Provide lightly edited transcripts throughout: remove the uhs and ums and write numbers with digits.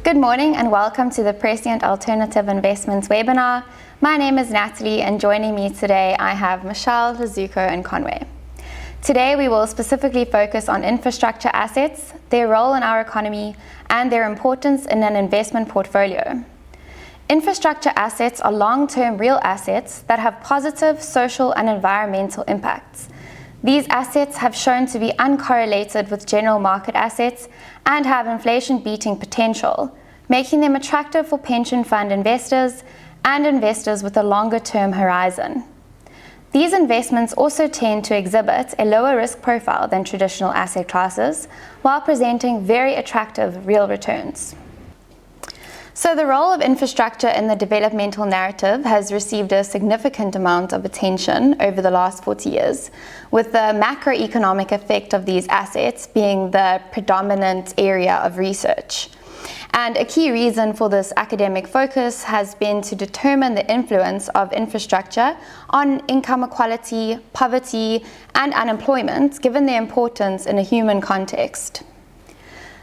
Good morning and welcome to the Prescient Alternative Investments webinar. My name is Natalie and joining me today I have Michelle, Luzuko and Conway. Today we will specifically focus on infrastructure assets, their role in our economy and their importance in an investment portfolio. Infrastructure assets are long-term real assets that have positive social and environmental impacts. These assets have shown to be uncorrelated with general market assets and have inflation-beating potential, making them attractive for pension fund investors and investors with a longer-term horizon. These investments also tend to exhibit a lower risk profile than traditional asset classes, while presenting very attractive real returns. So the role of infrastructure in the developmental narrative has received a significant amount of attention over the last 40 years, with the macroeconomic effect of these assets being the predominant area of research. And a key reason for this academic focus has been to determine the influence of infrastructure on income equality, poverty, and unemployment, given their importance in a human context.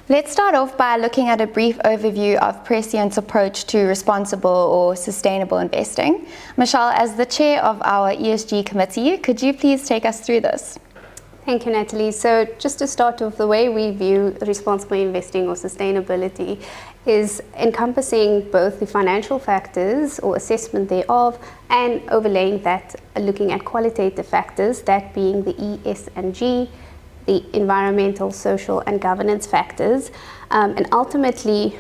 Let's start off by looking at a brief overview of Prescient's approach to responsible or sustainable investing. Michelle, as the chair of our ESG committee, could you please take us through this? Thank you, Natalie. So just to start off, the way we view responsible investing or sustainability is encompassing both the financial factors or assessment thereof and overlaying that, looking at qualitative factors, that being the E, S and G, the environmental, social and governance factors, and ultimately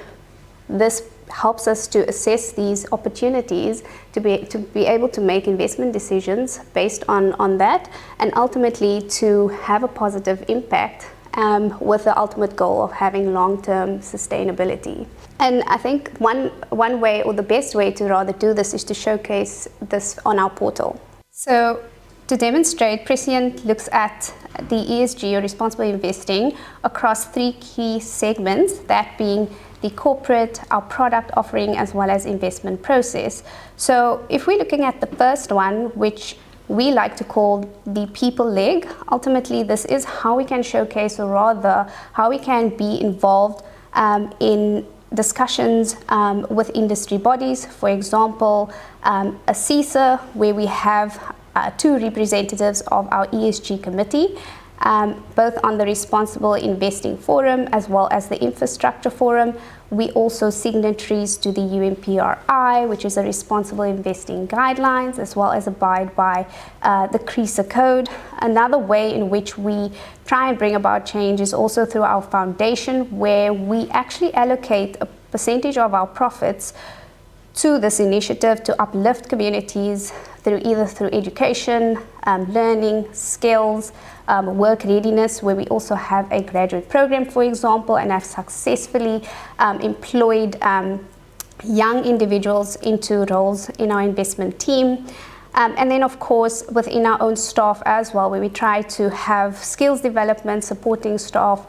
this helps us to assess these opportunities to be able to make investment decisions based on that, and ultimately to have a positive impact with the ultimate goal of having long-term sustainability. And I think one way, or the best way to rather do this, is to showcase this on our portal. So to demonstrate, Prescient looks at the ESG or responsible investing across three key segments, that being the corporate, our product offering, as well as investment process. So if we're looking at the first one, which we like to call the people leg, ultimately this is how we can showcase, or rather how we can be involved in discussions with industry bodies. For example, a CISA, where we have two representatives of our ESG committee, both on the Responsible Investing Forum as well as the Infrastructure Forum. We also signatories to the UNPRI, which is a Responsible Investing Guidelines, as well as abide by the CRISA Code. Another way in which we try and bring about change is also through our foundation, where we actually allocate a percentage of our profits to this initiative to uplift communities either through education, learning, skills, work readiness, where we also have a graduate program, for example, and have successfully employed young individuals into roles in our investment team. And then, of course, within our own staff as well, where we try to have skills development, supporting staff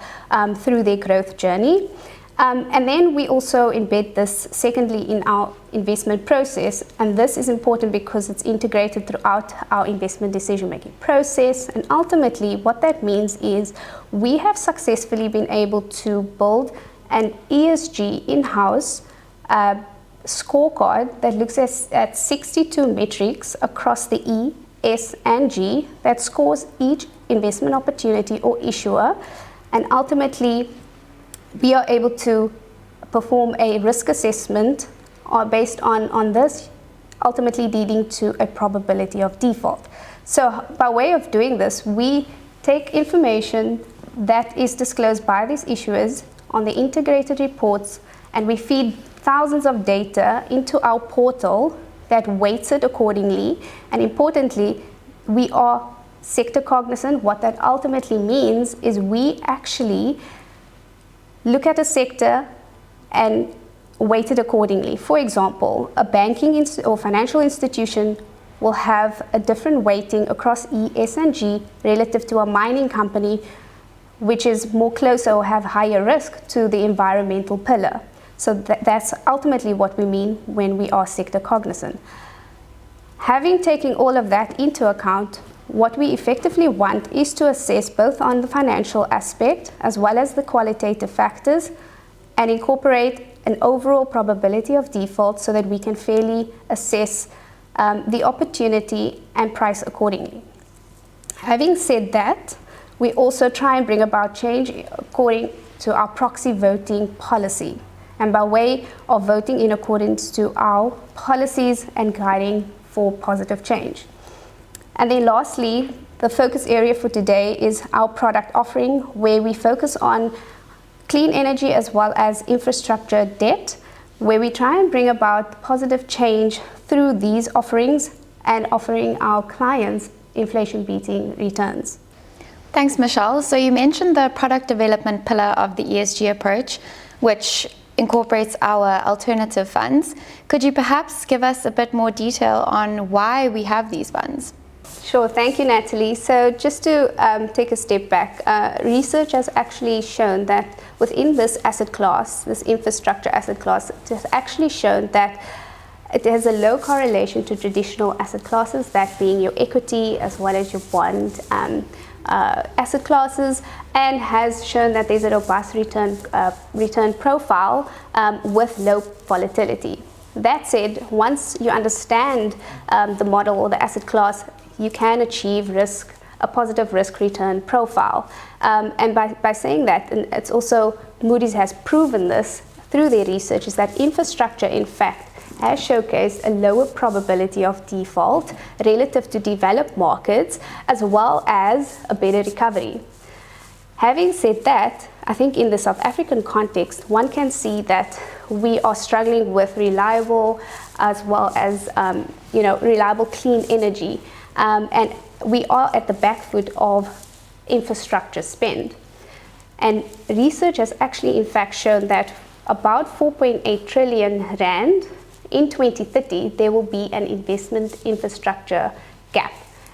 through their growth journey. And then we also embed this secondly in our investment process, and this is important because it's integrated throughout our investment decision-making process. And ultimately what that means is we have successfully been able to build an ESG in-house scorecard that looks at 62 metrics across the E, S and G that scores each investment opportunity or issuer, and ultimately we are able to perform a risk assessment based on this, ultimately leading to a probability of default. So by way of doing this, we take information that is disclosed by these issuers on the integrated reports, and we feed thousands of data into our portal that weights it accordingly. And importantly, we are sector cognizant. What that ultimately means is we actually look at a sector and weight it accordingly. For example, a banking or financial institution will have a different weighting across E, S and G relative to a mining company, which is more closer or have higher risk to the environmental pillar. So that's ultimately what we mean when we are sector cognizant. Having taken all of that into account, what we effectively want is to assess both on the financial aspect as well as the qualitative factors and incorporate an overall probability of default so that we can fairly assess the opportunity and price accordingly. Having said that, we also try and bring about change according to our proxy voting policy, and by way of voting in accordance to our policies and guiding for positive change. And then lastly, the focus area for today is our product offering, where we focus on clean energy as well as infrastructure debt, where we try and bring about positive change through these offerings and offering our clients inflation-beating returns. Thanks, Michelle. So you mentioned the product development pillar of the ESG approach, which incorporates our alternative funds. Could you perhaps give us a bit more detail on why we have these funds? Sure, thank you, Natalie. So just to take a step back, research has actually shown that within this asset class, this infrastructure asset class, it has actually shown that it has a low correlation to traditional asset classes, that being your equity as well as your bond asset classes, and has shown that there's a robust return profile with low volatility. That said, once you understand the model or the asset class, you can achieve a positive risk return profile. And by saying that, and it's also, Moody's has proven this through their research, is that infrastructure, in fact, has showcased a lower probability of default relative to developed markets, as well as a better recovery. Having said that, I think in the South African context, one can see that we are struggling with reliable as well as reliable clean energy. And we are at the back foot of infrastructure spend. And research has actually in fact shown that about 4.8 trillion rand in 2030, there will be an investment infrastructure gap.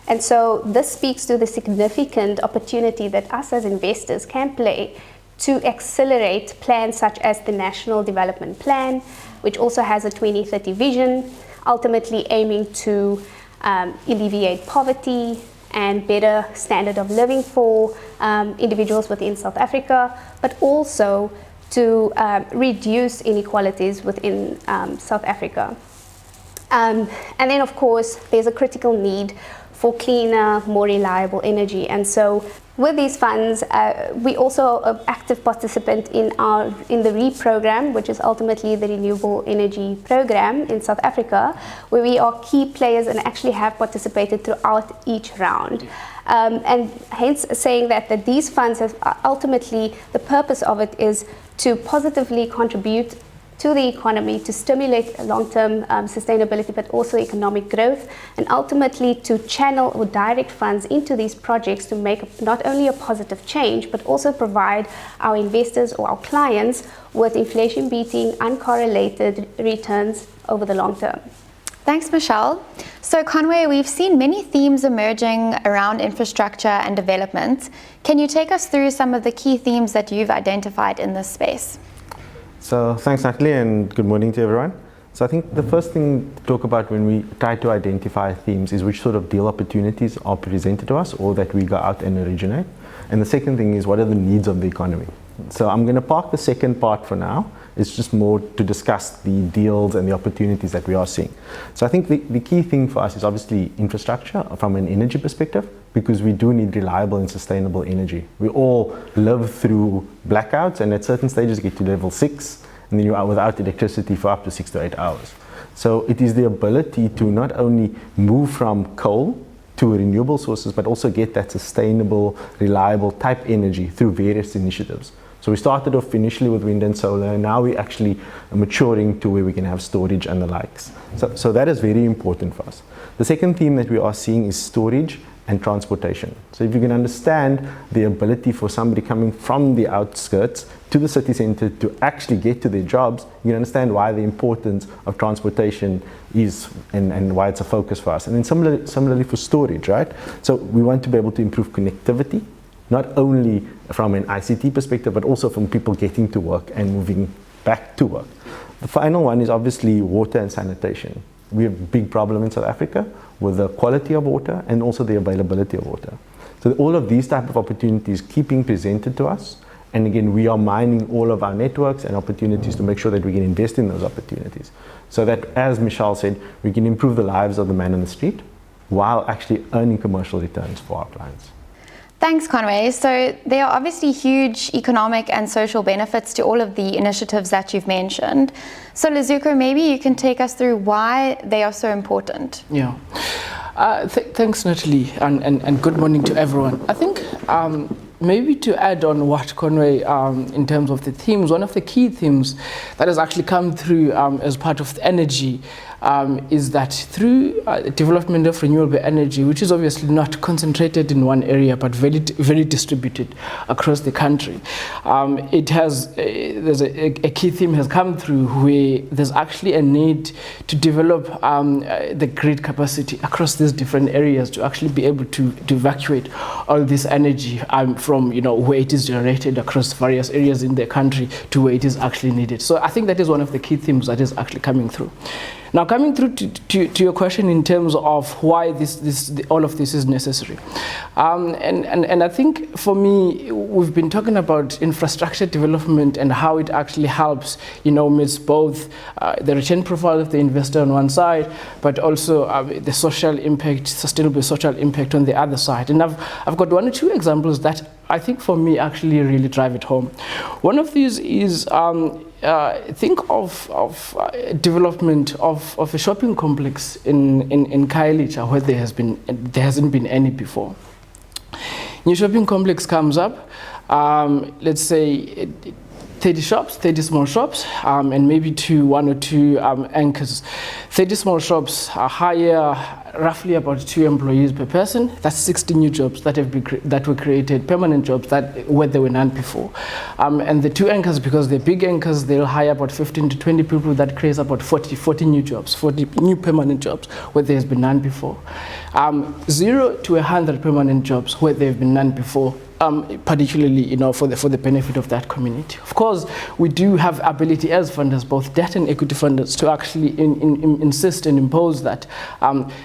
And so this speaks to the significant opportunity that us as investors can play to accelerate plans such as the National Development Plan, which also has a 2030 vision, ultimately aiming to alleviate poverty and better standard of living for individuals within South Africa, but also to reduce inequalities within South Africa. And then of course, there's a critical need for cleaner, more reliable energy. And so with these funds, we also are an active participant in the RE program, which is ultimately the Renewable Energy Program in South Africa, where we are key players and actually have participated throughout each round. And hence saying that these funds have ultimately, the purpose of it is to positively contribute to the economy, to stimulate long-term sustainability, but also economic growth, and ultimately to channel or direct funds into these projects to make not only a positive change, but also provide our investors or our clients with inflation-beating, uncorrelated returns over the long term. Thanks, Michelle. So Conway, we've seen many themes emerging around infrastructure and development. Can you take us through some of the key themes that you've identified in this space? So thanks, Natalie, and good morning to everyone. So I think the first thing to talk about when we try to identify themes is which sort of deal opportunities are presented to us or that we go out and originate. And the second thing is what are the needs of the economy. So I'm going to park the second part for now. It's just more to discuss the deals and the opportunities that we are seeing. So I think the key thing for us is obviously infrastructure from an energy perspective, because we do need reliable and sustainable energy. We all live through blackouts, and at certain stages get to level 6, and then you are without electricity for up to 6 to 8 hours. So it is the ability to not only move from coal to renewable sources, but also get that sustainable, reliable type energy through various initiatives. So we started off initially with wind and solar, and now we're actually maturing to where we can have storage and the likes. So that is very important for us. The second theme that we are seeing is storage and transportation. So if you can understand the ability for somebody coming from the outskirts to the city center to actually get to their jobs, you can understand why the importance of transportation is and why it's a focus for us. And then similarly for storage, right? So we want to be able to improve connectivity, not only from an ICT perspective, but also from people getting to work and moving back to work. The final one is obviously water and sanitation. We have a big problem in South Africa with the quality of water and also the availability of water. So all of these type of opportunities keep being presented to us, And again, we are mining all of our networks and opportunities to make sure that we can invest in those opportunities. So that, as Michelle said, we can improve the lives of the man on the street while actually earning commercial returns for our clients. Thanks, Conway. So there are obviously huge economic and social benefits to all of the initiatives that you've mentioned. So Luzuko, maybe you can take us through why they are so important. Yeah. Thanks, Natalie, and good morning to everyone. I think maybe to add on what Conway, in terms of the themes, one of the key themes that has actually come through as part of the energy is that through development of renewable energy, which is obviously not concentrated in one area but very distributed across the country, there's a key theme has come through where there's actually a need to develop the grid capacity across these different areas to actually be able to evacuate all this energy from where it is generated across various areas in the country to where it is actually needed. So I think that is one of the key themes that is actually coming through. Now, coming through to your question in terms of why all of this is necessary, and I think for me, we've been talking about infrastructure development and how it actually helps, meets both the return profile of the investor on one side, but also the social impact, sustainable social impact on the other side. And I've got one or two examples that I think for me actually really drive it home. One of these is think of development of a shopping complex in Khayelitsha where there hasn't been any before. New shopping complex comes up, let's say 30 shops, 30 small shops, and maybe one or two anchors. 30 small shops hire roughly about 2 employees per person. That's 60 new jobs that were created, permanent jobs where there were none before. And the 2 anchors, because they're big anchors, they'll hire about 15 to 20 people. That creates about 40 new jobs, 40 new permanent jobs where there's been none before. 0 to 100 permanent jobs where there have been none before. Particularly, for the benefit of that community. Of course, we do have ability as funders, both debt and equity funders, to actually insist and impose that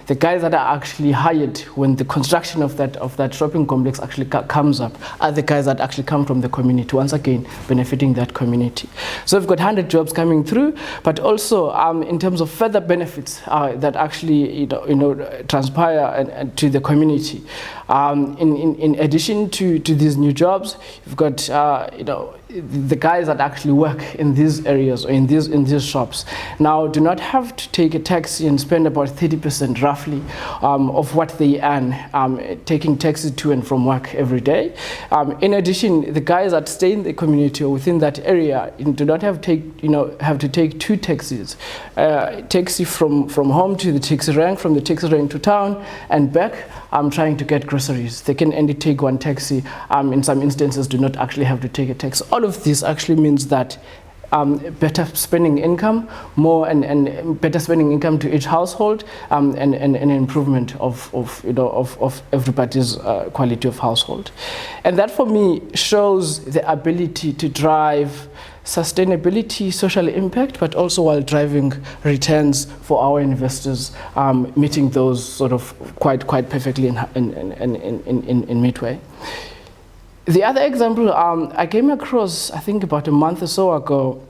the guys that are actually hired when the construction of that shopping complex actually comes up are the guys that actually come from the community, once again benefiting that community. So we've got 100 jobs coming through, but also in terms of further benefits that actually transpire to the community. In addition to these new jobs, you've got the guys that actually work in these areas or in these shops now do not have to take a taxi and spend about 30% roughly of what they earn taking taxis to and from work every day. In addition, the guys that stay in the community or within that area do not have to take 2 taxis, taxi from home to the taxi rank, from the taxi rank to town and back. Trying to get groceries. They can only take 1 taxi. In some instances, do not actually have to take a taxi. All of this actually means that better spending income, more and better spending income to each household, and an improvement of everybody's quality of household. And that for me shows the ability to drive sustainability, social impact, but also while driving returns for our investors, meeting those sort of quite perfectly in midway. The other example, I came across, I think about a month or so ago,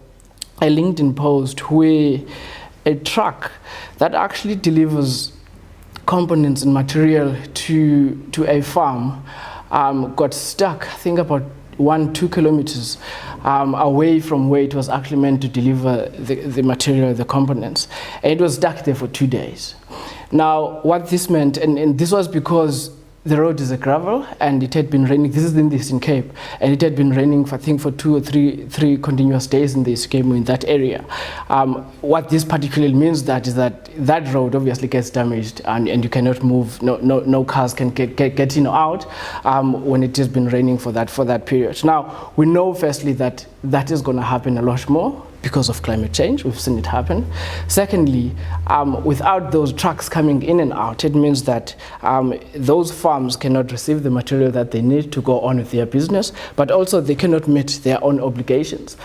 a LinkedIn post where a truck that actually delivers components and material to a farm got stuck, I think about 1-2 kilometers away from where it was actually meant to deliver the material, the components. And it was stuck there for 2 days. Now, what this meant, and this was because the road is a gravel and it had been raining. This is in the Eastern Cape, and it had been raining for, I think, for 2 or 3 continuous days in the Eastern Cape in that area. What this particularly means is that road obviously gets damaged, and you cannot move. No cars can get in or out when it has been raining for that period. Now we know firstly that is going to happen a lot more because of climate change. We've seen it happen. Secondly, without those trucks coming in and out, it means that those farms cannot receive the material that they need to go on with their business, but also they cannot meet their own obligations.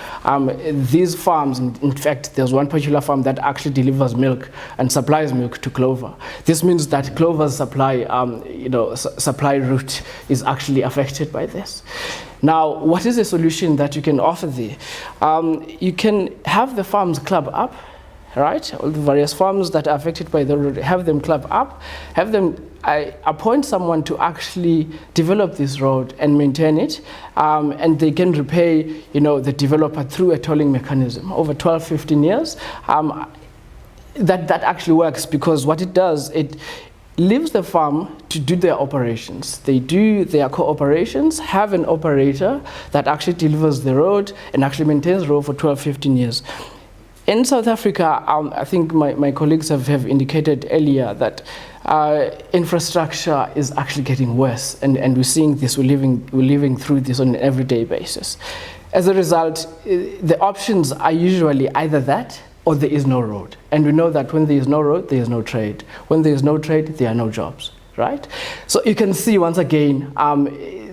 These farms, in fact, there's one particular farm that actually delivers milk and supplies milk to Clover. This means that Clover's supply route is actually affected by this. Now, what is the solution that you can offer there? You can have the farms club up, right? All the various farms that are affected by the road, have them club up, have them appoint someone to actually develop this road and maintain it, and they can repay, the developer through a tolling mechanism over 12, 15 years. That actually works, because what it does, it leaves the farm to do their operations. They do their co-operations, have an operator that actually delivers the road and actually maintains the road for 12, 15 years. In South Africa, I think my colleagues have indicated earlier that infrastructure is actually getting worse, and we're seeing this, we're living through this on an everyday basis. As a result, the options are usually either that or there is no road. And we know that when there is no road, there is no trade. When there is no trade, there are no jobs, right? So you can see once again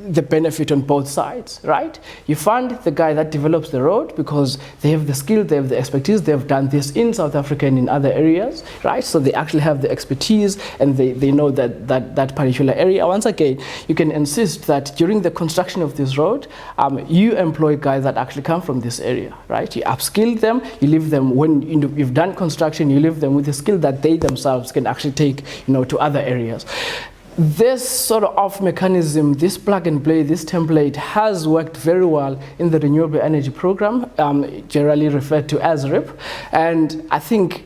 the benefit on both sides, right? You fund the guy that develops the road because they have the skill, they have the expertise, they've done this in South Africa and in other areas, right? So they actually have the expertise and they know that particular area. Once again, you can insist that during the construction of this road, you employ guys that actually come from this area, right? You upskill them, you leave them, when you've done construction, you leave them with the skill that they themselves can actually take, to other areas. This sort of mechanism, this plug and play, this template has worked very well in the renewable energy program, generally referred to as RIP, and I think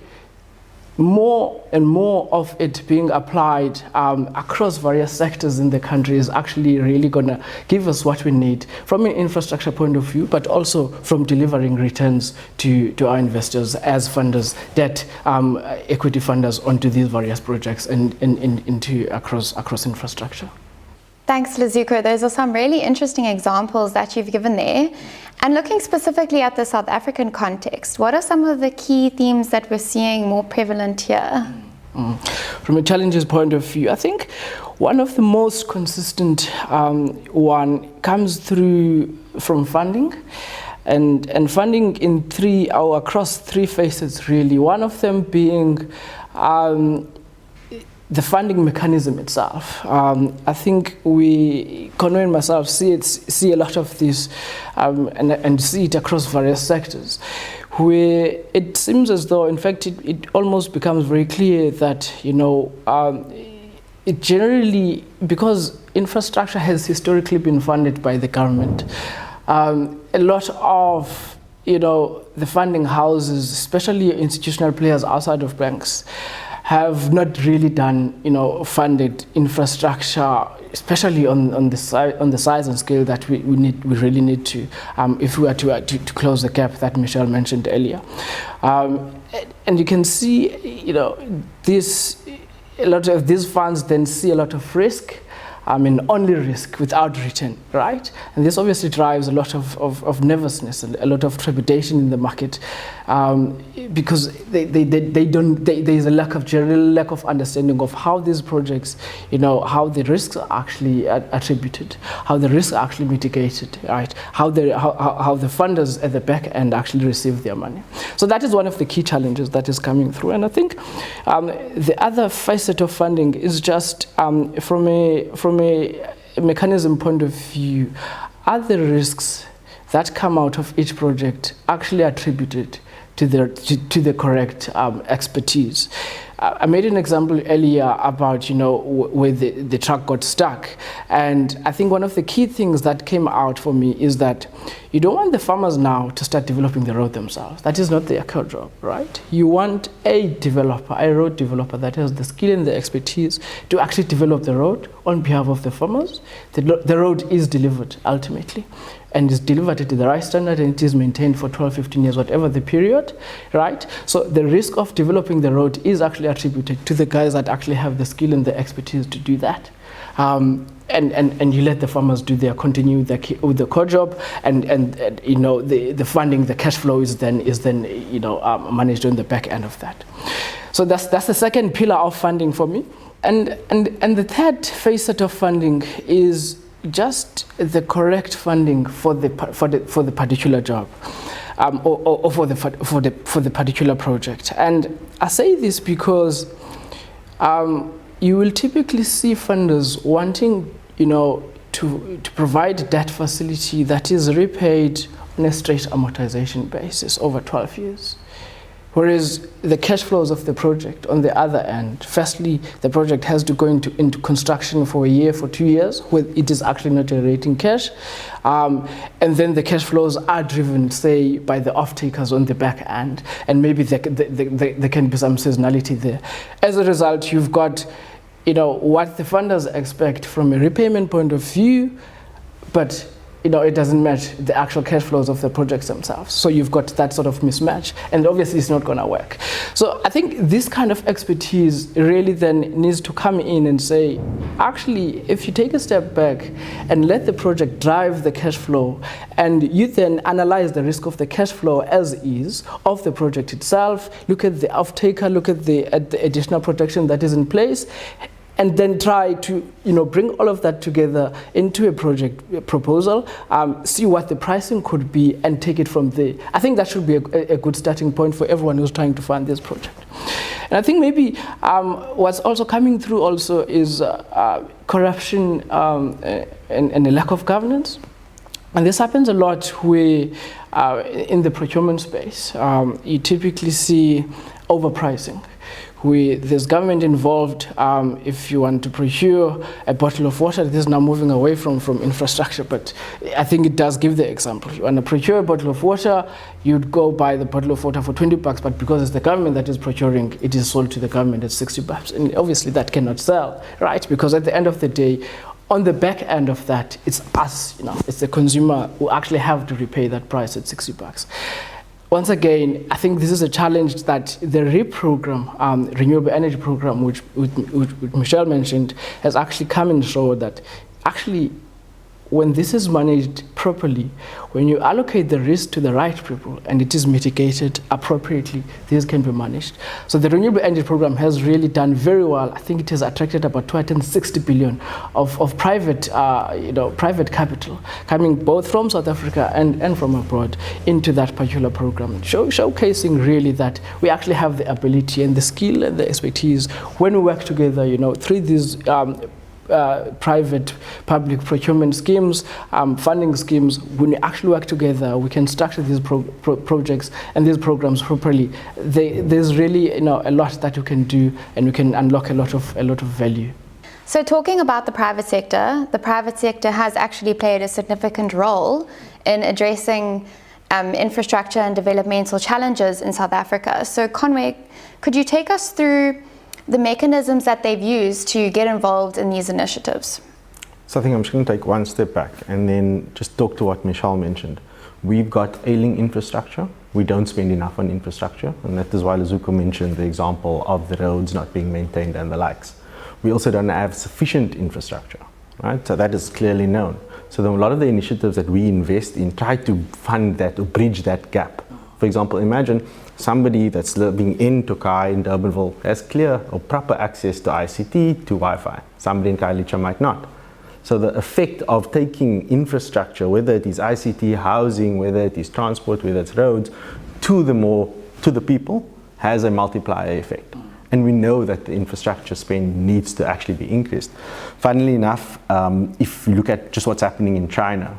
more and more of it being applied across various sectors in the country is actually really going to give us what we need from an infrastructure point of view, but also from delivering returns to our investors as funders, debt, equity funders onto these various projects and into across infrastructure. Thanks, Luzuko. Those are some really interesting examples that you've given there. And looking specifically at the South African context, what are some of the key themes that we're seeing more prevalent here? From a challenges point of view, I think one of the most consistent one comes through from funding. And funding in across three phases really. One of them being the funding mechanism itself. I think Conway and myself, see a lot of this and see it across various sectors, where it seems as though, in fact, it almost becomes very clear that, it generally, because infrastructure has historically been funded by the government, a lot of the funding houses, especially institutional players outside of banks, have not really done, funded infrastructure, especially on the size and scale that we really need to, if we are to close the gap that Michelle mentioned earlier. And you can see, a lot of these funds then see a lot of risk. Only risk without return, right? And this obviously drives a lot of nervousness and a lot of trepidation in the market, because there is a general lack of understanding of how these projects, how the risks are actually attributed, how the risks are actually mitigated, right? How the funders at the back end actually receive their money. So that is one of the key challenges that is coming through. And I think the other facet of funding is just from a mechanism point of view, are the risks that come out of each project actually attributed to the correct expertise? I made an example earlier about where the truck got stuck, and I think one of the key things that came out for me is that you don't want the farmers now to start developing the road themselves. That is not their core job, right? You want a road developer that has the skill and the expertise to actually develop the road on behalf of the farmers. The road is delivered ultimately, and is delivered to the right standard, and it is maintained for 12, 15 years, whatever the period, right? So the risk of developing the road is actually attributed to the guys that actually have the skill and the expertise to do that. And you let the farmers continue with the core job, and the funding, the cash flow is then managed on the back end of that. So that's the second pillar of funding for me. And the third facet of funding is just the correct funding for the particular job, or for the particular project. And I say this because you will typically see funders wanting to to provide a debt facility that is repaid on a straight amortization basis over 12 years. Whereas the cash flows of the project on the other end, firstly, the project has to go into construction for a year, for 2 years, where it is actually not generating cash. And then the cash flows are driven, say, by the off-takers on the back end. And maybe there can be some seasonality there. As a result, you've got what the funders expect from a repayment point of view, but it doesn't match the actual cash flows of the projects themselves. So you've got that sort of mismatch, and obviously it's not going to work. So I think this kind of expertise really then needs to come in and say, actually, if you take a step back and let the project drive the cash flow, and you then analyze the risk of the cash flow as is of the project itself, look at the off-taker, look at the additional protection that is in place, and then try to bring all of that together into a project proposal, see what the pricing could be, and take it from there. I think that should be a good starting point for everyone who's trying to fund this project. And I think maybe what's also coming through also is corruption and a lack of governance. And this happens a lot where in the procurement space, you typically see overpricing, where there's government involved. If you want to procure a bottle of water, this is now moving away from infrastructure, but I think it does give the example. You want to procure a bottle of water, you'd go buy the bottle of water for 20 bucks, but because it's the government that is procuring, it is sold to the government at 60 bucks. And obviously that cannot sell, right? Because at the end of the day, on the back end of that, it's us, it's the consumer who actually have to repay that price at 60 bucks. Once again, I think this is a challenge that the REAP program, Renewable Energy Program, which Michelle mentioned, has actually come and showed that actually when this is managed properly, when you allocate the risk to the right people and it is mitigated appropriately, this can be managed. So the Renewable Energy Program has really done very well. I think it has attracted about 260 billion of private, private capital coming both from South Africa and from abroad into that particular program, showcasing really that we actually have the ability and the skill and the expertise when we work together, through these private public procurement schemes, funding schemes. When we actually work together, we can structure these projects and these programs properly. There's really a lot that you can do, and we can unlock a lot of value. So talking about the private sector has actually played a significant role in addressing infrastructure and developmental challenges in South Africa. So Conway, could you take us through the mechanisms that they've used to get involved in these initiatives? So I think I'm just going to take one step back and then just talk to what Michelle mentioned. We've got ailing infrastructure. We don't spend enough on infrastructure, and that is why Luzuko mentioned the example of the roads not being maintained and the likes. We also don't have sufficient infrastructure, right? So that is clearly known. So a lot of the initiatives that we invest in try to fund that or bridge that gap. For example, imagine somebody that's living in Tokai in Durbanville has clear or proper access to ICT, to Wi-Fi. Somebody in Khayelitsha might not. So the effect of taking infrastructure, whether it is ICT, housing, whether it is transport, whether it's roads, to the people, has a multiplier effect. And we know that the infrastructure spend needs to actually be increased. Funnily enough, if you look at just what's happening in China,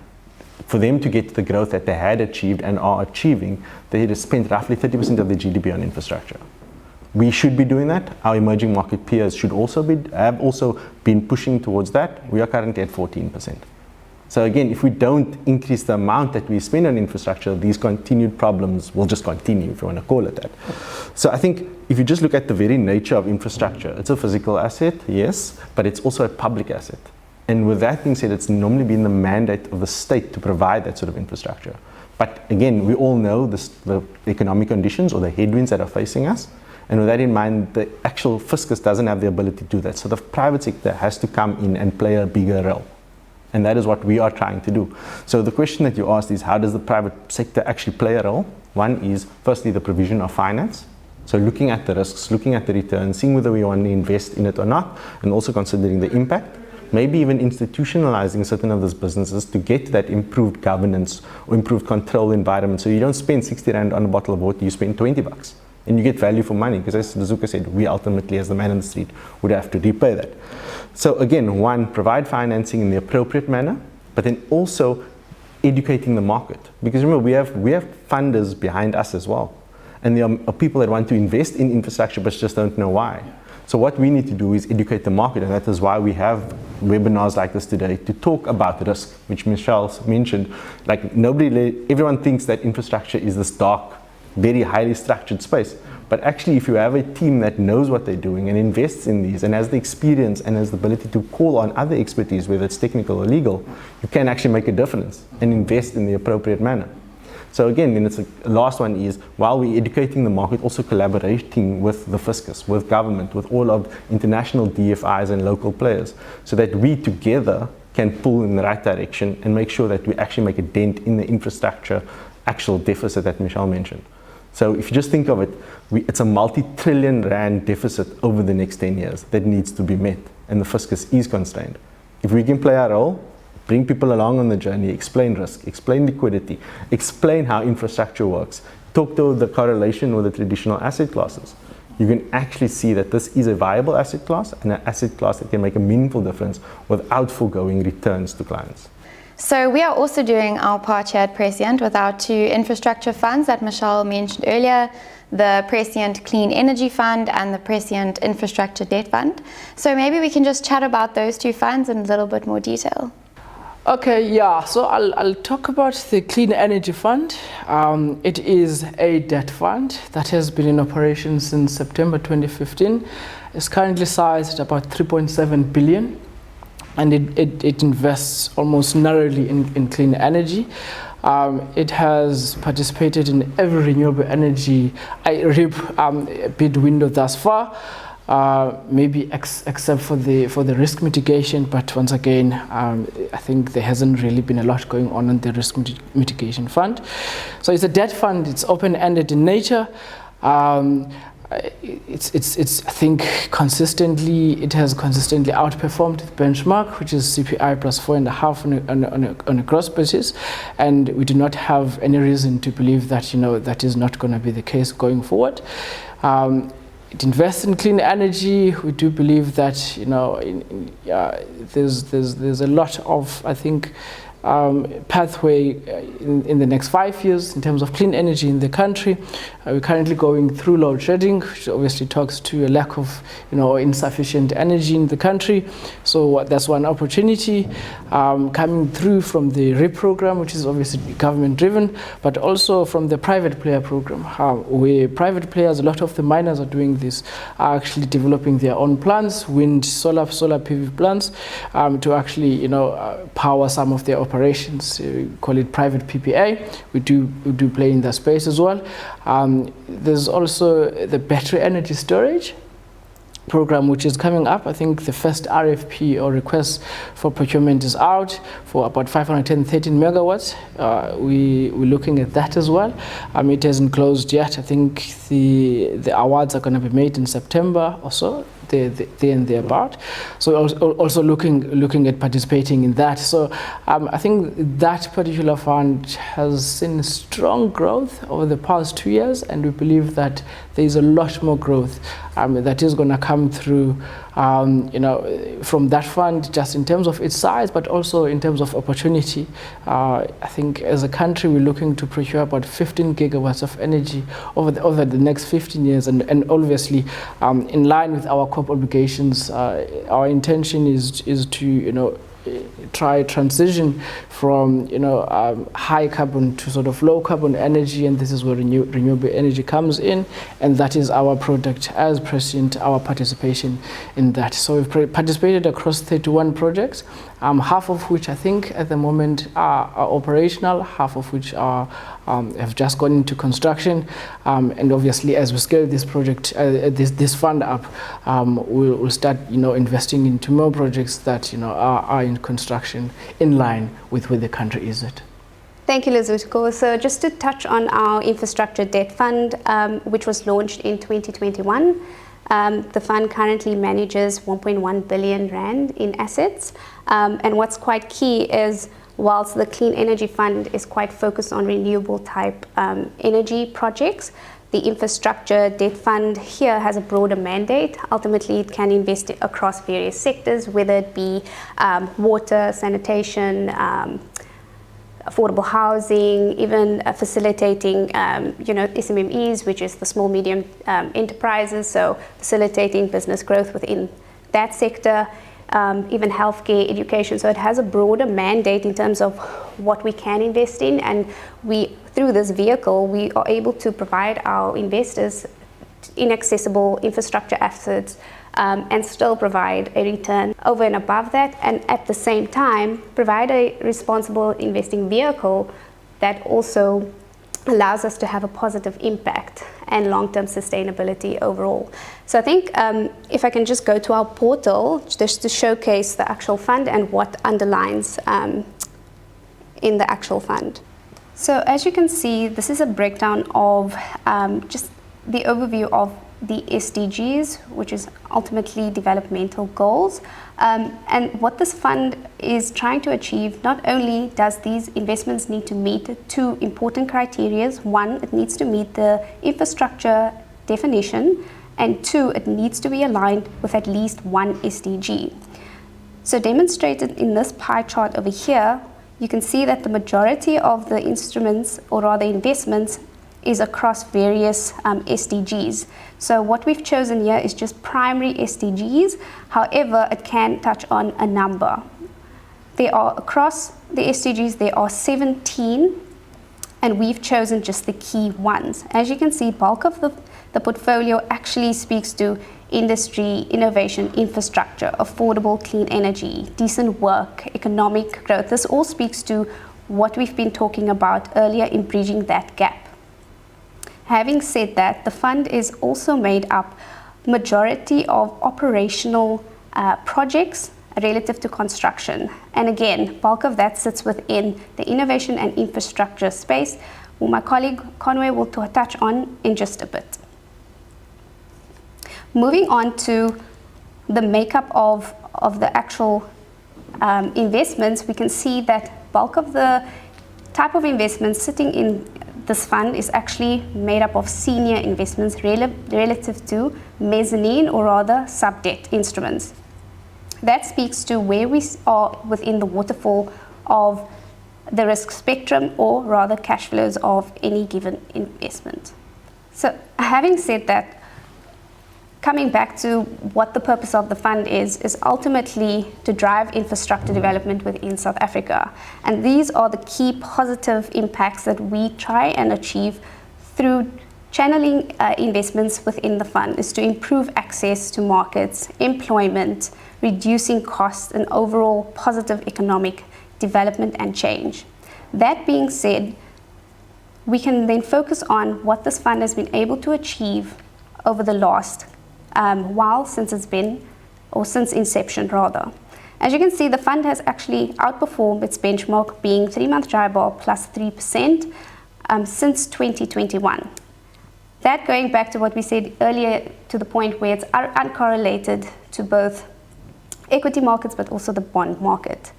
for them to get the growth that they had achieved and are achieving, they had spent roughly 30% of their GDP on infrastructure. We should be doing that. Our emerging market peers should also have also been pushing towards that. We are currently at 14%. So again, if we don't increase the amount that we spend on infrastructure, these continued problems will just continue, if you want to call it that. So I think if you just look at the very nature of infrastructure, it's a physical asset, yes, but it's also a public asset. And with that being said, it's normally been the mandate of the state to provide that sort of infrastructure. But again, we all know the economic conditions or the headwinds that are facing us. And with that in mind, the actual fiscus doesn't have the ability to do that. So the private sector has to come in and play a bigger role. And that is what we are trying to do. So the question that you asked is, how does the private sector actually play a role? One is, firstly, the provision of finance. So looking at the risks, looking at the returns, seeing whether we want to invest in it or not, and also considering the impact. Maybe even institutionalizing certain of those businesses to get that improved governance or improved control environment. So you don't spend 60 Rand on a bottle of water, you spend 20 bucks. And you get value for money, because as Luzuko said, we ultimately, as the man on the street, would have to repay that. So again, one, provide financing in the appropriate manner, but then also educating the market. Because remember, we have funders behind us as well. And there are people that want to invest in infrastructure but just don't know why. So what we need to do is educate the market, and that is why we have webinars like this today to talk about risk, which Michelle mentioned. Like everyone thinks that infrastructure is this dark, very highly structured space. But actually, if you have a team that knows what they're doing and invests in these and has the experience and has the ability to call on other expertise, whether it's technical or legal, you can actually make a difference and invest in the appropriate manner. So again, then the last one is, while we're educating the market, also collaborating with the fiscus, with government, with all of international DFIs and local players, so that we together can pull in the right direction and make sure that we actually make a dent in the infrastructure actual deficit that Michelle mentioned. So if you just think of it, it's a multi-trillion rand deficit over the next 10 years that needs to be met, and the fiscus is constrained. If we can play our role, bring people along on the journey, explain risk, explain liquidity, explain how infrastructure works, talk to the correlation with the traditional asset classes, you can actually see that this is a viable asset class and an asset class that can make a meaningful difference without foregoing returns to clients. So we are also doing our part here at Prescient with our two infrastructure funds that Michelle mentioned earlier, the Prescient Clean Energy Fund and the Prescient Infrastructure Debt Fund. So maybe we can just chat about those two funds in a little bit more detail. Okay, yeah, so I'll talk about the Clean Energy Fund. It is a debt fund that has been in operation since September 2015. It's currently sized at about 3.7 billion, and it invests almost narrowly in clean energy. It has participated in every renewable energy bid window thus far. Maybe except for the risk mitigation, but once again, I think there hasn't really been a lot going on the risk mitigation fund. So it's a debt fund. It's open-ended in nature. It's I think it has consistently outperformed the benchmark, which is CPI plus 4.5 on a gross basis, and we do not have any reason to believe that that is not going to be the case going forward. It invests in clean energy. We do believe that there's a lot of, I think, pathway in the next 5 years in terms of clean energy in the country. We're currently going through load shedding, which obviously talks to a lack of insufficient energy in the country. So that's one opportunity coming through from the RIP program, which is obviously government driven, but also from the private player program, where private players, a lot of the miners are doing this, are actually developing their own plants, wind, solar PV plants, to actually power some of their operations. We call it private PPA. We do play in that space as well. There's also the battery energy storage program, which is coming up. I think the first RFP or request for procurement is out for about 513 megawatts. We're looking at that as well. It hasn't closed yet. I think the awards are going to be made in September or so. There and thereabout. So also looking at participating in that. So I think that particular fund has seen strong growth over the past 2 years, and we believe that there is a lot more growth that is going to come through from that fund, just in terms of its size, but also in terms of opportunity. I think as a country, we're looking to procure about 15 gigawatts of energy over the next 15 years, and obviously in line with our COP obligations, our intention is to try transition from high carbon to sort of low carbon energy, and this is where renewable energy comes in, and that is our product as Prescient, our participation in that. So we've participated across 31 projects, half of which I think at the moment are operational, half of which have just gone into construction, and obviously as we scale this project, this fund up, we'll start investing into more projects that are in construction in line with where the country is at. Thank you, Luzuko. So just to touch on our infrastructure debt fund, which was launched in 2021, the fund currently manages 1.1 billion rand in assets, and what's quite key is, whilst the Clean Energy Fund is quite focused on renewable type energy projects, The infrastructure debt fund here has a broader mandate. Ultimately, it can invest across various sectors, whether it be water, sanitation, affordable housing, even facilitating, SMMEs, which is the small medium enterprises, so facilitating business growth within that sector, even healthcare, education. So it has a broader mandate in terms of what we can invest in, and through this vehicle, we are able to provide our investors inaccessible infrastructure assets and still provide a return over and above that, and at the same time provide a responsible investing vehicle that also allows us to have a positive impact and long-term sustainability overall. So I think if I can just go to our portal just to showcase the actual fund and what underlines in the actual fund. So as you can see, this is a breakdown of just the overview of the SDGs, which is ultimately developmental goals. And what this fund is trying to achieve, not only does these investments need to meet two important criteria. One, it needs to meet the infrastructure definition, and two, it needs to be aligned with at least one SDG. So demonstrated in this pie chart over here, you can see that the majority of the instruments, or rather investments, is across various SDGs. So what we've chosen here is just primary SDGs. However, it can touch on a number. There are across the SDGs, there are 17, and we've chosen just the key ones. As you can see, bulk of the portfolio actually speaks to industry, innovation, infrastructure, affordable clean energy, decent work, economic growth. This all speaks to what we've been talking about earlier in bridging that gap. Having said that, the fund is also made up majority of operational projects relative to construction. And again, bulk of that sits within the innovation and infrastructure space, who my colleague Conway will touch on in just a bit. Moving on to the makeup of the actual investments, we can see that bulk of the type of investments sitting in this fund is actually made up of senior investments relative to mezzanine, or rather sub-debt instruments. That speaks to where we are within the waterfall of the risk spectrum, or rather cash flows of any given investment. So having said that, coming back to what the purpose of the fund is ultimately to drive infrastructure development within South Africa. And these are the key positive impacts that we try and achieve through channeling investments within the fund, is to improve access to markets, employment, reducing costs, and overall positive economic development and change. That being said, we can then focus on what this fund has been able to achieve over the last since inception rather. As you can see, the fund has actually outperformed its benchmark, being 3-month JIBAR plus 3% since 2021. That going back to what we said earlier, to the point where it's uncorrelated to both equity markets but also the bond market.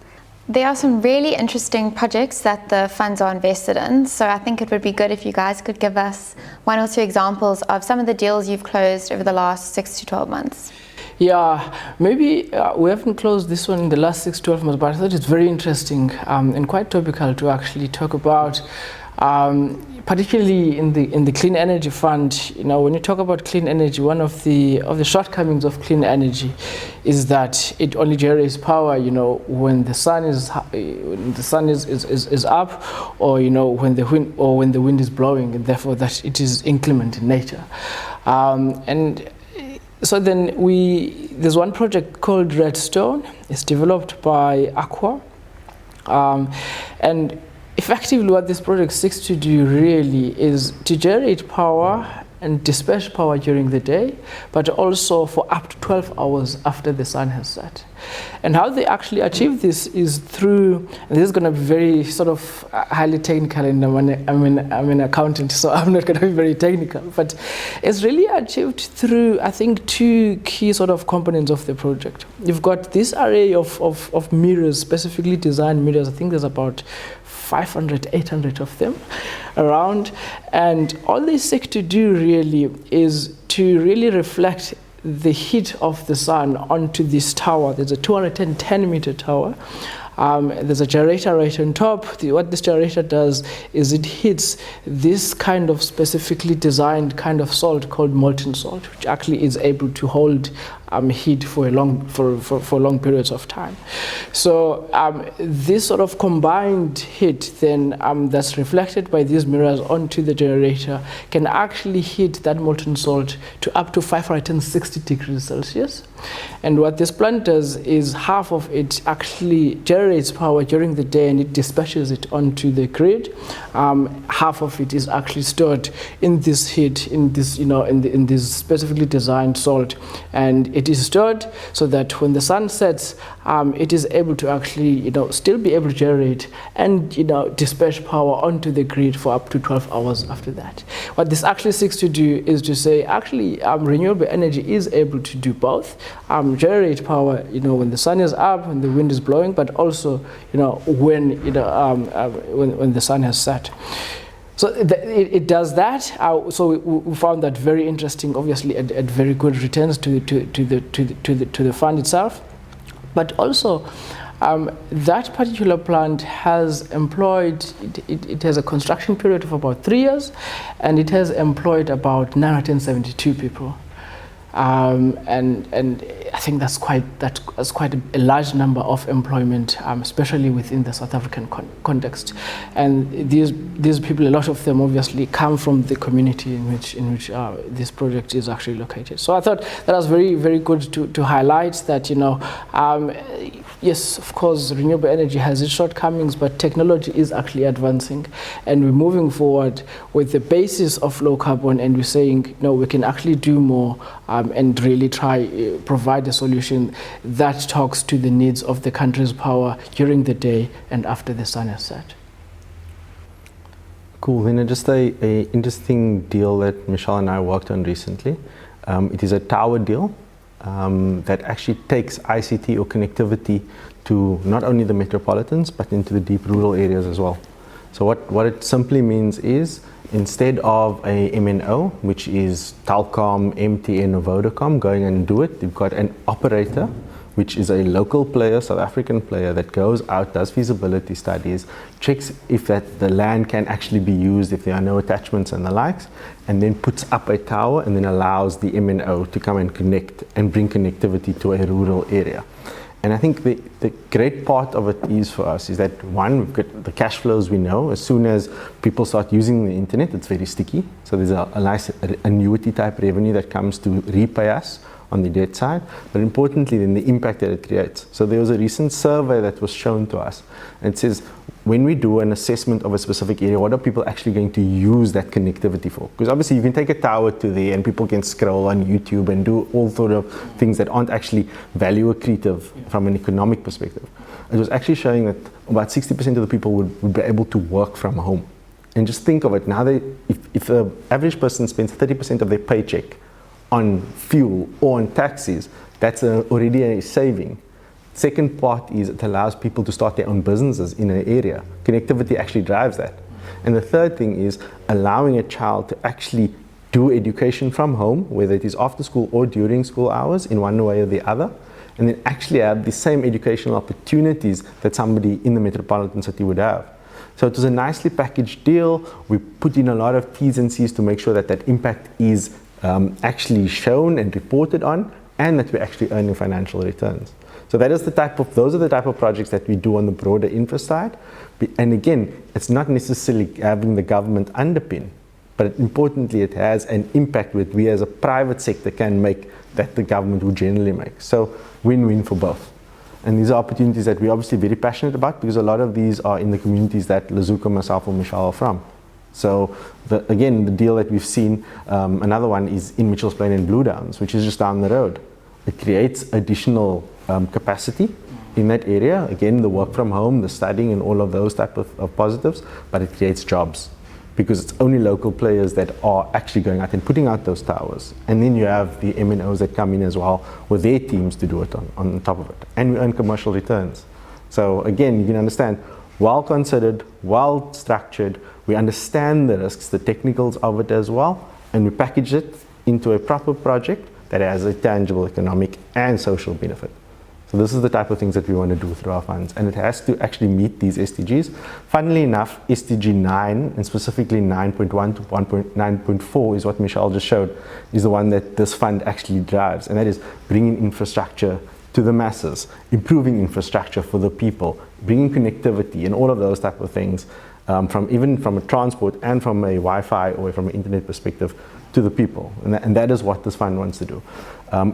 There are some really interesting projects that the funds are invested in, so I think it would be good if you guys could give us 1 or 2 examples of some of the deals you've closed over the last 6 to 12 months. Yeah, maybe we haven't closed this one in the last 6 to 12 months, but I thought it's very interesting and quite topical to actually talk about, particularly in the clean energy fund. You know, when you talk about clean energy, one of the shortcomings of clean energy is that it only generates power, you know, when the sun is up, or you know, when the wind is blowing, and therefore that it is inclement in nature. And so then there's one project called Redstone. It's developed by Aqua, and effectively what this project seeks to do really is to generate power and dispatch power during the day, but also for up to 12 hours after the sun has set. And how they actually achieve this is through, and this is going to be very sort of highly technical, and I'm an accountant, so I'm not going to be very technical, but it's really achieved through, I think, 2 key sort of components of the project. You've got this array of mirrors, specifically designed mirrors. I think there's about 500, 800 of them. around. And all they seek to do really is to really reflect the heat of the sun onto this tower. There's a 210-meter tower. There's a generator right on top. What this generator does is it heats this kind of specifically designed kind of salt called molten salt, which actually is able to hold heat for long periods of time. So this sort of combined heat then that's reflected by these mirrors onto the generator can actually heat that molten salt to up to 560 degrees Celsius. And what this plant does is half of it actually generates power during the day and it dispatches it onto the grid. Half of it is actually stored in this heat, in this, in this specifically designed salt, and it is stored so that when the sun sets, it is able to actually, still be able to generate and, dispatch power onto the grid for up to 12 hours after that. What this actually seeks to do is to say, actually, renewable energy is able to do both, generate power, when the sun is up, when the wind is blowing, but also, when the sun has set. So it does that. So we found that very interesting, obviously at very good returns to the fund itself. But also, that particular plant has employed, it has a construction period of about 3 years, and it has employed about 972 people. And I think that's quite a large number of employment, especially within the South African context. And these people, a lot of them obviously come from the community in which this project is actually located. So I thought that was very, very good to highlight that, yes, of course, renewable energy has its shortcomings, but technology is actually advancing, and we're moving forward with the basis of low carbon, and we're saying, no, we can actually do more and really try provide a solution that talks to the needs of the country's power during the day and after the sun has set. Cool. Then just a interesting deal that Michelle and I worked on recently. It is a tower deal that actually takes ICT or connectivity to not only the metropolitans but into the deep rural areas as well. So what it simply means is, instead of a MNO, which is Telkom, MTN or Vodacom, going and do it, you've got an operator, which is a local player, South African player, that goes out, does feasibility studies, checks if the land can actually be used, if there are no attachments and the likes, and then puts up a tower and then allows the MNO to come and connect and bring connectivity to a rural area. And I think the great part of it is for us is that, one, we've got the cash flows. We know as soon as people start using the internet, it's very sticky. So there's a nice annuity type revenue that comes to repay us on the debt side, but importantly then the impact that it creates. So there was a recent survey that was shown to us, and it says, when we do an assessment of a specific area, what are people actually going to use that connectivity for? Because obviously you can take a tower to there and people can scroll on YouTube and do all sort of things that aren't actually value accretive from an economic perspective. It was actually showing that about 60% of the people would be able to work from home. And just think of it, now if the average person spends 30% of their paycheck on fuel or on taxis, that's already a saving. Second part is it allows people to start their own businesses in an area. Connectivity actually drives that. And the third thing is allowing a child to actually do education from home, whether it is after school or during school hours, in one way or the other, and then actually have the same educational opportunities that somebody in the metropolitan city would have. So it was a nicely packaged deal. We put in a lot of T's and C's to make sure that that impact is actually shown and reported on, and that we're actually earning financial returns. So those are the type of projects that we do on the broader infra side. And again, it's not necessarily having the government underpin, but importantly, it has an impact that we as a private sector can make that the government would generally make. So win-win for both. And these are opportunities that we're obviously very passionate about, because a lot of these are in the communities that Luzuko, myself, or Michelle are from. So again, the deal that we've seen, another one is in Mitchell's Plain and Blue Downs, which is just down the road. It creates additional capacity in that area. Again, the work from home, the studying and all of those type of positives, but it creates jobs, because it's only local players that are actually going out and putting out those towers. And then you have the MNOs that come in as well with their teams to do it on top of it. And we earn commercial returns. So again, you can understand well considered, well structured. We understand the risks, the technicals of it as well, and we package it into a proper project that has a tangible economic and social benefit. So this is the type of things that we want to do through our funds, and it has to actually meet these SDGs. Funnily enough, SDG 9, and specifically 9.1 to 9.4 is what Michelle just showed, is the one that this fund actually drives, and that is bringing infrastructure to the masses, improving infrastructure for the people, bringing connectivity and all of those type of things, even from a transport and from a Wi-Fi or from an internet perspective to the people. And that is what this fund wants to do.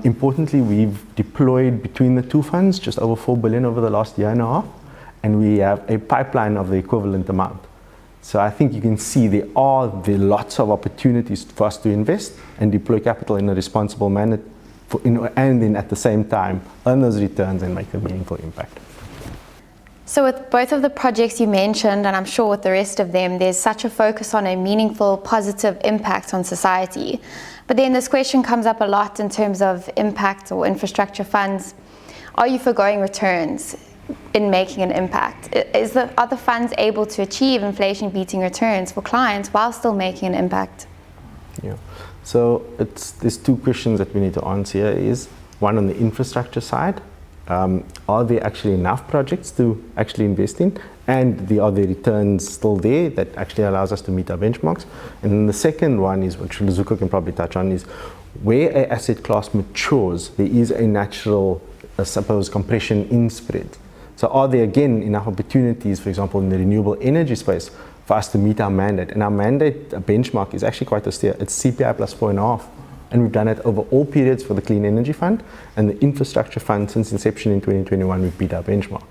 Importantly, we've deployed between the two funds just over 4 billion over the last year and a half, and we have a pipeline of the equivalent amount. So I think you can see there are lots of opportunities for us to invest and deploy capital in a responsible manner, and then at the same time earn those returns and make a meaningful impact. So with both of the projects you mentioned, and I'm sure with the rest of them, there's such a focus on a meaningful, positive impact on society. But then this question comes up a lot in terms of impact or infrastructure funds. Are you foregoing returns in making an impact? Are the funds able to achieve inflation-beating returns for clients while still making an impact? Yeah. So there's two questions that we need to answer here. Is one on the infrastructure side. Are there actually enough projects to actually invest in, and are the returns still there that actually allows us to meet our benchmarks? And then the second one is, which Luzuko can probably touch on, is where an asset class matures, there is a natural, compression in spread. So are there again enough opportunities, for example, in the renewable energy space, for us to meet our mandate? And our mandate benchmark is actually quite austere. It's CPI plus 4.5. And we've done it over all periods for the Clean Energy Fund and the Infrastructure Fund. Since inception in 2021, we've beat our benchmark.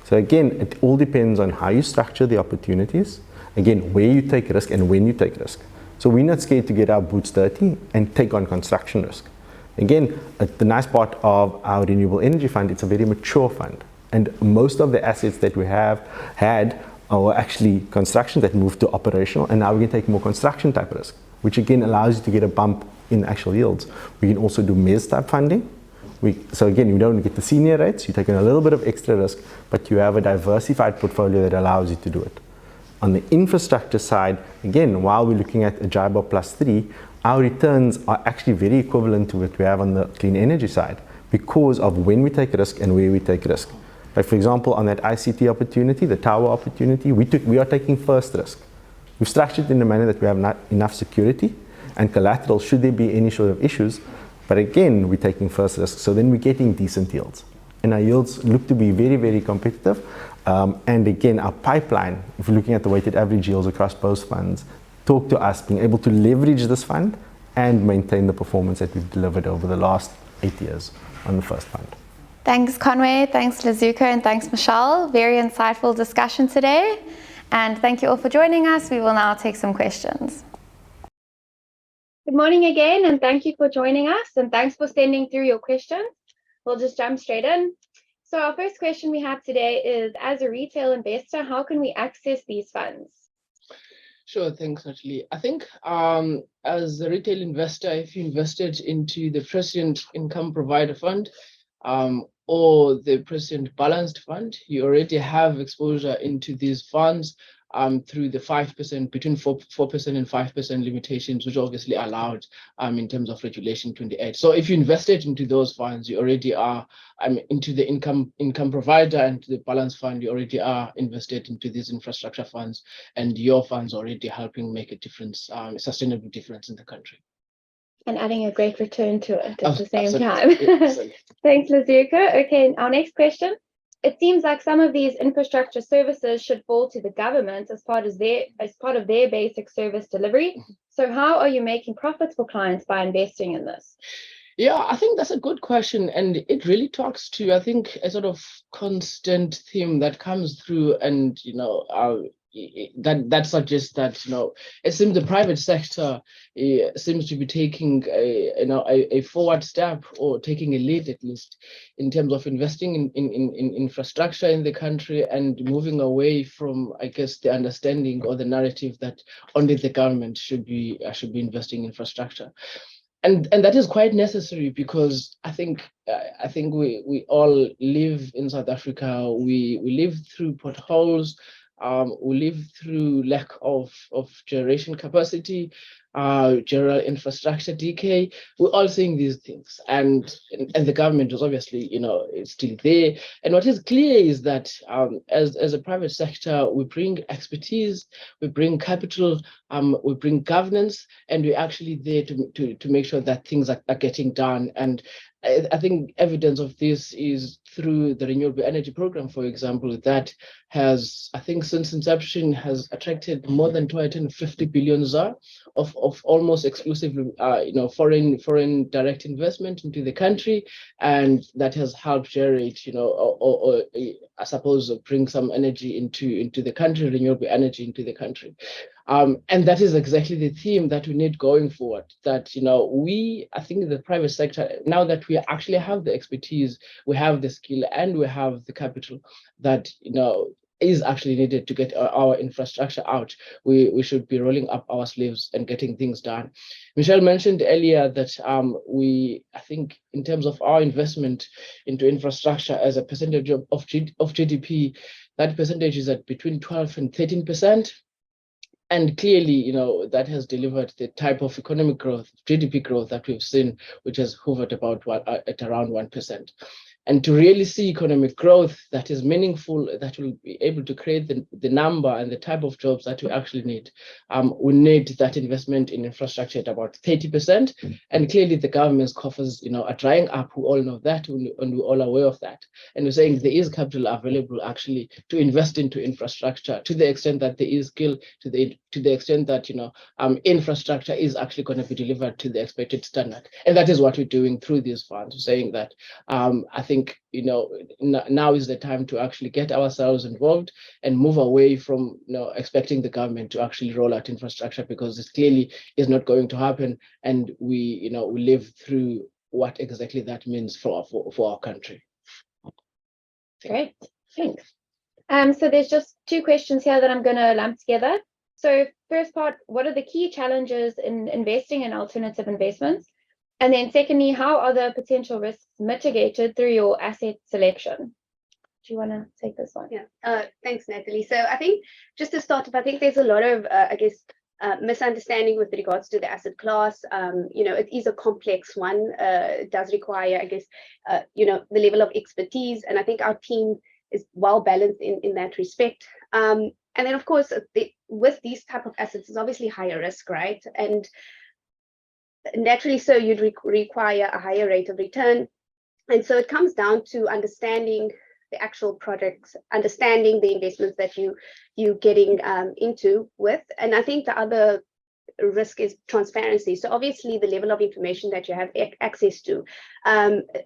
So again, it all depends on how you structure the opportunities, again, where you take risk and when you take risk. So we're not scared to get our boots dirty and take on construction risk. Again, the nice part of our Renewable Energy Fund, it's a very mature fund. And most of the assets that we have had are actually construction that moved to operational, and now we can take more construction type risk, which again allows you to get a bump in actual yields. We can also do MES type funding. So again, you don't get the senior rates, you're taking a little bit of extra risk, but you have a diversified portfolio that allows you to do it. On the infrastructure side, again, while we're looking at a JIBOR plus 3, our returns are actually very equivalent to what we have on the clean energy side because of when we take risk and where we take risk. Like for example, on that ICT opportunity, the tower opportunity, we are taking first risk. We've structured it in a manner that we have not enough security and collateral should there be any sort of issues. But again, we're taking first risk, so then we're getting decent yields. And our yields look to be very, very competitive. And again, our pipeline, if you're looking at the weighted average yields across both funds, talk to us being able to leverage this fund and maintain the performance that we've delivered over the last 8 years on the first fund. Thanks, Conway. Thanks, Luzuko, and thanks, Michelle. Very insightful discussion today. And thank you all for joining us. We will now take some questions. Good morning again, and thank you for joining us, and thanks for sending through your questions. We'll just jump straight in. So our first question we have today is, as a retail investor, how can we access these funds? Sure, thanks, Natalie. I think as a retail investor, if you invested into the Prescient Income Provider Fund or the Prescient Balanced Fund, you already have exposure into these funds through the 5%, between 4% and 5% limitations, which are obviously allowed in terms of Regulation 28. So if you invested into those funds, you already are into the income provider and the balance fund, you already are invested into these infrastructure funds, and your funds already helping make a difference, a sustainable difference in the country. And adding a great return to it at the same absolutely. time. Yeah, Thanks, Luzuko. Okay, our next question. It seems like some of these infrastructure services should fall to the government as part of their basic service delivery. So how are you making profits for clients by investing in this? Yeah, I think that's a good question, and it really talks to, I think, a sort of constant theme that comes through, and that suggests that it seems the private sector seems to be taking a forward step, or taking a lead at least, in terms of investing in infrastructure in the country, and moving away from, I guess, the understanding or the narrative that only the government should be investing in infrastructure. and that is quite necessary, because I think we all live in South Africa. We live through potholes. We live through lack of generation capacity, general infrastructure decay. We're all seeing these things, and the government is obviously, it's still there. And what is clear is that as a private sector, we bring expertise, we bring capital, we bring governance, and we're actually there to make sure that things are getting done. And I think evidence of this is through the renewable energy program, for example, that has, I think, since inception, has attracted more than 250 billion ZAR of almost exclusively, foreign direct investment into the country, and that has helped generate, or I suppose bring some energy into the country, renewable energy into the country. And that is exactly the theme that we need going forward. That, I think the private sector, now that we actually have the expertise, we have the skill, and we have the capital that, is actually needed to get our infrastructure out. We should be rolling up our sleeves and getting things done. Michelle mentioned earlier that I think in terms of our investment into infrastructure as a percentage of GDP, that percentage is at between 12 and 13%. And clearly, that has delivered the type of economic growth, GDP growth that we've seen, which has hovered at around 1%. And to really see economic growth that is meaningful, that will be able to create the number and the type of jobs that we actually need, we need that investment in infrastructure at about 30%. And clearly the government's coffers, are drying up. We all know that, and we're all aware of that. And we're saying there is capital available actually to invest into infrastructure, to the extent that there is skill, to the extent that, infrastructure is actually going to be delivered to the expected standard. And that is what we're doing through these funds, saying that I think, now is the time to actually get ourselves involved and move away from, expecting the government to actually roll out infrastructure, because this clearly is not going to happen. And we live through what exactly that means for our country. Great, thanks. So there's just two questions here that I'm going to lump together. So first part, what are the key challenges in investing in alternative investments? And then secondly, how are the potential risks mitigated through your asset selection? Do you want to take this one? Yeah, thanks, Natalie. So I think just to start off, I think there's a lot of, misunderstanding with regards to the asset class. It is a complex one. It does require, the level of expertise. And I think our team is well balanced in that respect. And then, of course, with these type of assets, it's obviously higher risk, right? And naturally, so you'd require a higher rate of return. And so it comes down to understanding the actual projects, understanding the investments that you're getting into with. And I think the other risk is transparency. So obviously the level of information that you have access to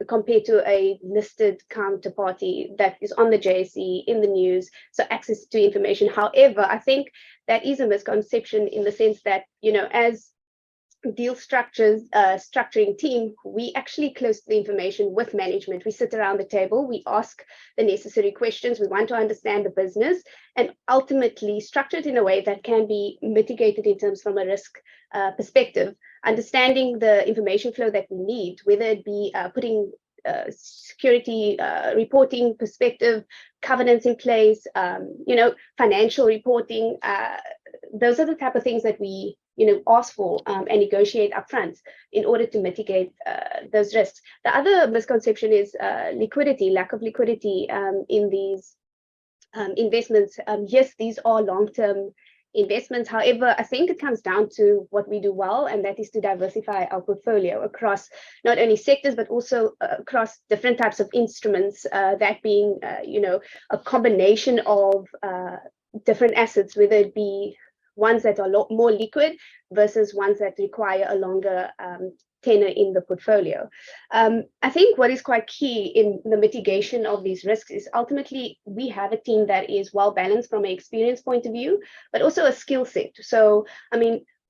compared to a listed counterparty that is on the JSE, in the news, so access to information. However, I think that is a misconception in the sense that, as deal structuring team, we actually close the information with management. We sit around the table, we ask the necessary questions, we want to understand the business, and ultimately structure it in a way that can be mitigated in terms from a risk perspective, understanding the information flow that we need, whether it be putting security reporting perspective, covenants in place, financial reporting. Those are the type of things that we ask for and negotiate upfront in order to mitigate those risks. The other misconception is liquidity, lack of liquidity in these investments. Yes, these are long-term investments. However, I think it comes down to what we do well, and that is to diversify our portfolio across not only sectors, but also across different types of instruments, that being, a combination of different assets, whether it be ones that are a lot more liquid versus ones that require a longer tenor in the portfolio. I think what is quite key in the mitigation of these risks is ultimately we have a team that is well balanced from an experience point of view, but also a skill set. So,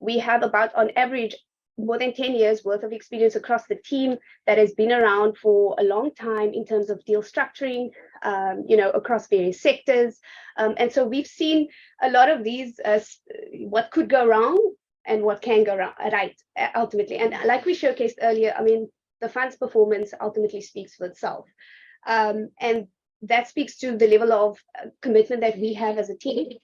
we have about on average more than 10 years worth of experience across the team that has been around for a long time in terms of deal structuring, across various sectors. And so we've seen a lot of these, what could go wrong and what can go right ultimately. And like we showcased earlier, I mean, the fund's performance ultimately speaks for itself. And that speaks to the level of commitment that we have as a team,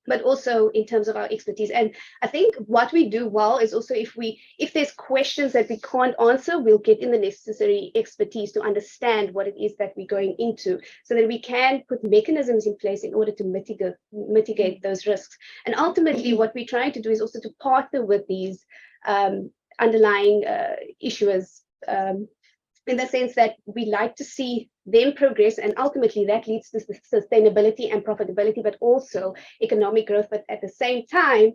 but also in terms of our expertise. And I think what we do well is also if there's questions that we can't answer, we'll get in the necessary expertise to understand what it is that we're going into, so that we can put mechanisms in place in order to mitigate those risks. And ultimately, what we're trying to do is also to partner with these underlying issuers, in the sense that we like to see them progress, and ultimately that leads to sustainability and profitability, but also economic growth, but at the same time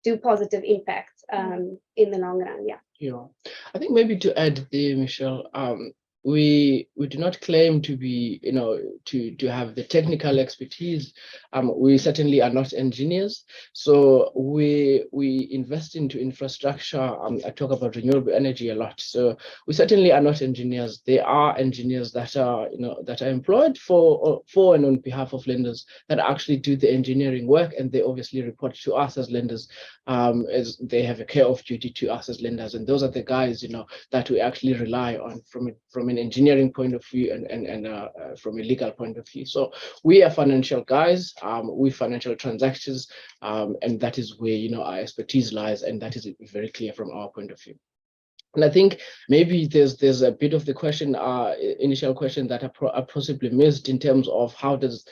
do positive impact in the long run. Yeah, I think maybe to add there, Michelle, we do not claim to be, to have the technical expertise. We certainly are not engineers. So we invest into infrastructure. I talk about renewable energy a lot. So we certainly are not engineers. There are engineers that are, that are employed for and on behalf of lenders that actually do the engineering work, and they obviously report to us as lenders, as they have a care of duty to us as lenders. And those are the guys, that we actually rely on from an engineering point of view and from a legal point of view. So we are financial guys, we financial transactions, and that is where our expertise lies, and that is very clear from our point of view. And I think maybe there's a bit of the question, initial question that I possibly missed in terms of how does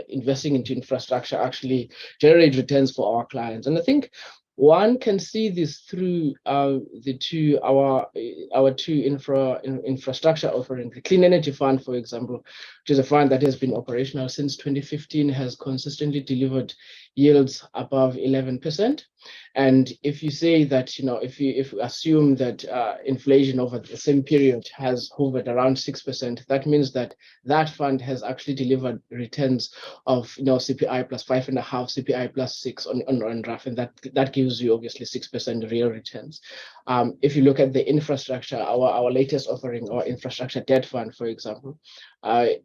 investing into infrastructure actually generate returns for our clients. And I think one can see this through our two infrastructure offerings. The Clean Energy Fund, for example, which is a fund that has been operational since 2015, has consistently delivered yields above 11%. And if you say that, if you assume that inflation over the same period has hovered around 6%, that means that that fund has actually delivered returns of CPI plus 5.5, CPI plus 6 on RAF, and that gives you obviously 6% real returns. If you look at the infrastructure, our latest offering, our infrastructure debt fund, for example,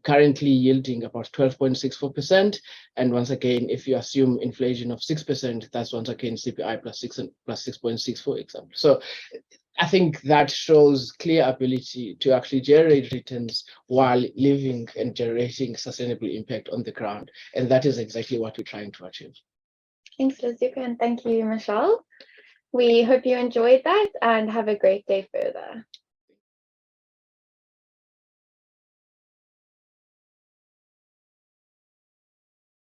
currently yielding about 12.64%. And once again, if you assume inflation of 6%, that's once again CPI plus 6 and plus 6.6, for example. So I think that shows clear ability to actually generate returns while living and generating sustainable impact on the ground. And that is exactly what we're trying to achieve. Thanks, Luzuko, and thank you, Michelle. We hope you enjoyed that and have a great day further.